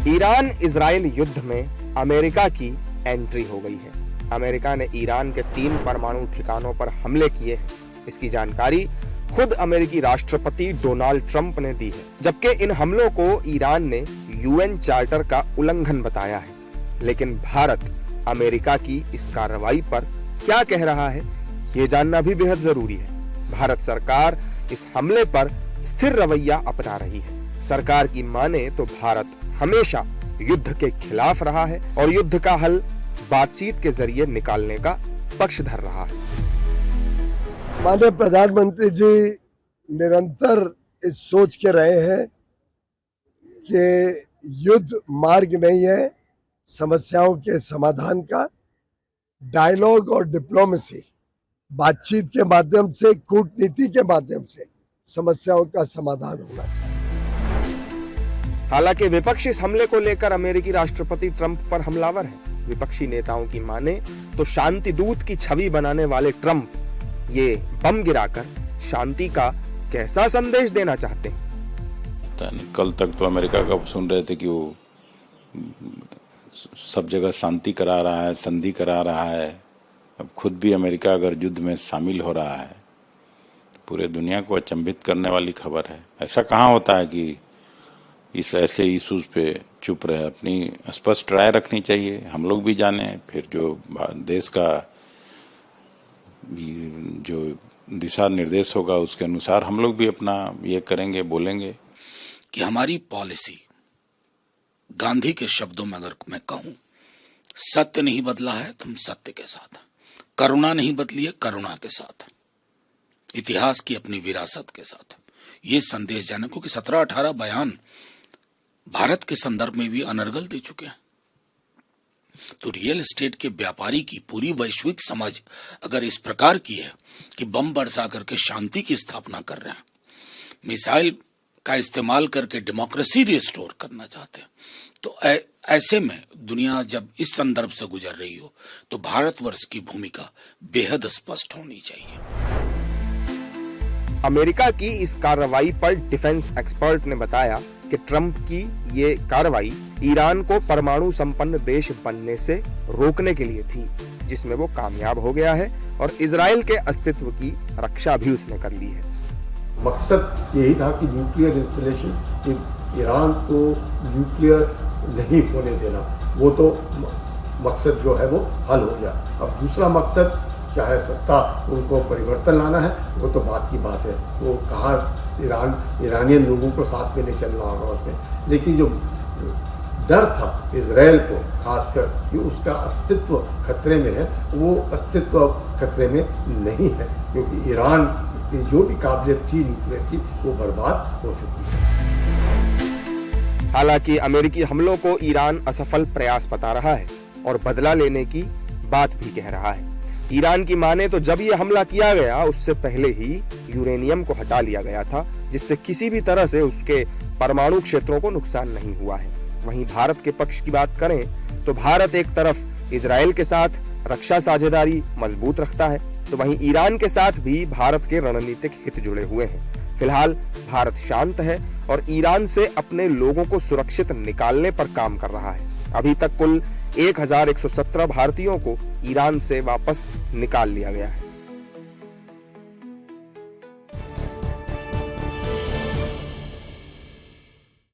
Iran Israel युद्ध में America की एंट्री हो गई है। अमेरिका ने ईरान के 3 परमाणु ठिकानों पर हमले किए हैं। इसकी जानकारी खुद अमेरिकी राष्ट्रपति डोनाल्ड ट्रंप ने दी है, जबकि इन हमलों को ईरान ने यूएन चार्टर का उल्लंघन बताया है। लेकिन भारत अमेरिका की इस कार्रवाई पर क्या कह रहा है, ये जानना भी बेहद जरूरी है। भारत सरकार इस हमले पर स्थिर रवैया अपना रही है। सरकार की माने तो भारत हमेशा युद्ध के खिलाफ रहा है और युद्ध का हल बातचीत के जरिए निकालने का पक्षधर रहा है। माननीय प्रधानमंत्री जी निरंतर इस सोच के रहे हैं कि युद्ध मार्ग नहीं है समस्याओं के समाधान का। डायलॉग और डिप्लोमेसी, बातचीत के माध्यम से, कूटनीति के माध्यम से समस्याओं का समाधान होना चाहिए। हालांकि विपक्ष इस हमले को लेकर अमेरिकी राष्ट्रपति ट्रंप पर हमलावर है। विपक्षी नेताओं की माने तो शांति दूत की छवि बनाने वाले ट्रंप ये बम गिराकर शांति का कैसा संदेश देना चाहते हैं। कल तक तो अमेरिका का सुन रहे थे कि वो सब जगह शांति करा रहा है, संधि करा रहा है। अब खुद भी अमेरिका अगर युद्ध में शामिल हो रहा है, पूरे दुनिया को अचंभित करने वाली खबर है। ऐसा कहाँ होता है कि इस ऐसे इशूज पे चुप रहे। अपनी स्पष्ट राय रखनी चाहिए, हम लोग भी जाने, फिर जो देश का जो दिशा निर्देश होगा उसके अनुसार हम लोग भी अपना ये करेंगे, बोलेंगे। कि हमारी पॉलिसी, गांधी के शब्दों में अगर मैं कहूं, सत्य नहीं बदला है तो हम सत्य के साथ हैं, करुणा नहीं बदली है करुणा के साथ, इतिहास की अपनी विरासत के साथ ये संदेश जाने, क्योंकि 17-18 बयान भारत के संदर्भ में भी अनर्गल दे चुके हैं। तो रियल एस्टेट के व्यापारी की पूरी वैश्विक समझ अगर इस प्रकार की है कि बम बरसा करके शांति की स्थापना कर रहे हैं, मिसाइल का इस्तेमाल करके डेमोक्रेसी रिस्टोर करना चाहते हैं, तो ऐसे में दुनिया जब इस संदर्भ से गुजर रही हो तो भारतवर्ष की भूमिका बेहद स्पष्ट होनी चाहिए। अमेरिका की इस कार्रवाई पर डिफेंस एक्सपर्ट ने बताया कि ट्रंप की ये कार्रवाई ईरान को परमाणु संपन्न देश बनने से रोकने के लिए थी, जिसमें वो कामयाब हो गया है और इजराइल के अस्तित्व की रक्षा भी उसने कर ली है। मकसद यही था कि न्यूक्लियर इंस्टॉलेशन, ईरान को न्यूक्लियर नहीं होने देना, वो तो मकसद जो है वो हल हो गया। अब दूसरा मकसद, चाहे सत्ता उनको परिवर्तन लाना है, वो तो बात की बात है, वो कहाँ ईरानियन लोगों को साथ में ले चलना होगा उसमें। लेकिन जो डर था इजराइल को, खासकर कि उसका अस्तित्व खतरे में है, वो अस्तित्व खतरे में नहीं है, क्योंकि ईरान की जो भी काबिलियत थी न्यूक्लियर की वो बर्बाद हो चुकी है। हालांकि अमेरिकी हमलों को ईरान असफल प्रयास बता रहा है और बदला लेने की बात भी कह रहा है। ईरान की माने तो जब यह हमला किया गया उससे पहले ही यूरेनियम को हटा लिया गया था, जिससे किसी भी तरह से उसके परमाणु क्षेत्रों को नुकसान नहीं हुआ है। वहीं भारत के पक्ष की बात करें तो भारत एक तरफ इजराइल के साथ रक्षा साझेदारी मजबूत रखता है, तो वहीं ईरान के साथ भी भारत के रणनीतिक हित जुड़े हुए हैं। फिलहाल भारत शांत है और ईरान से अपने लोगों को सुरक्षित निकालने पर काम कर रहा है। अभी तक कुल 1117 भारतीयों को ईरान से वापस निकाल लिया गया है।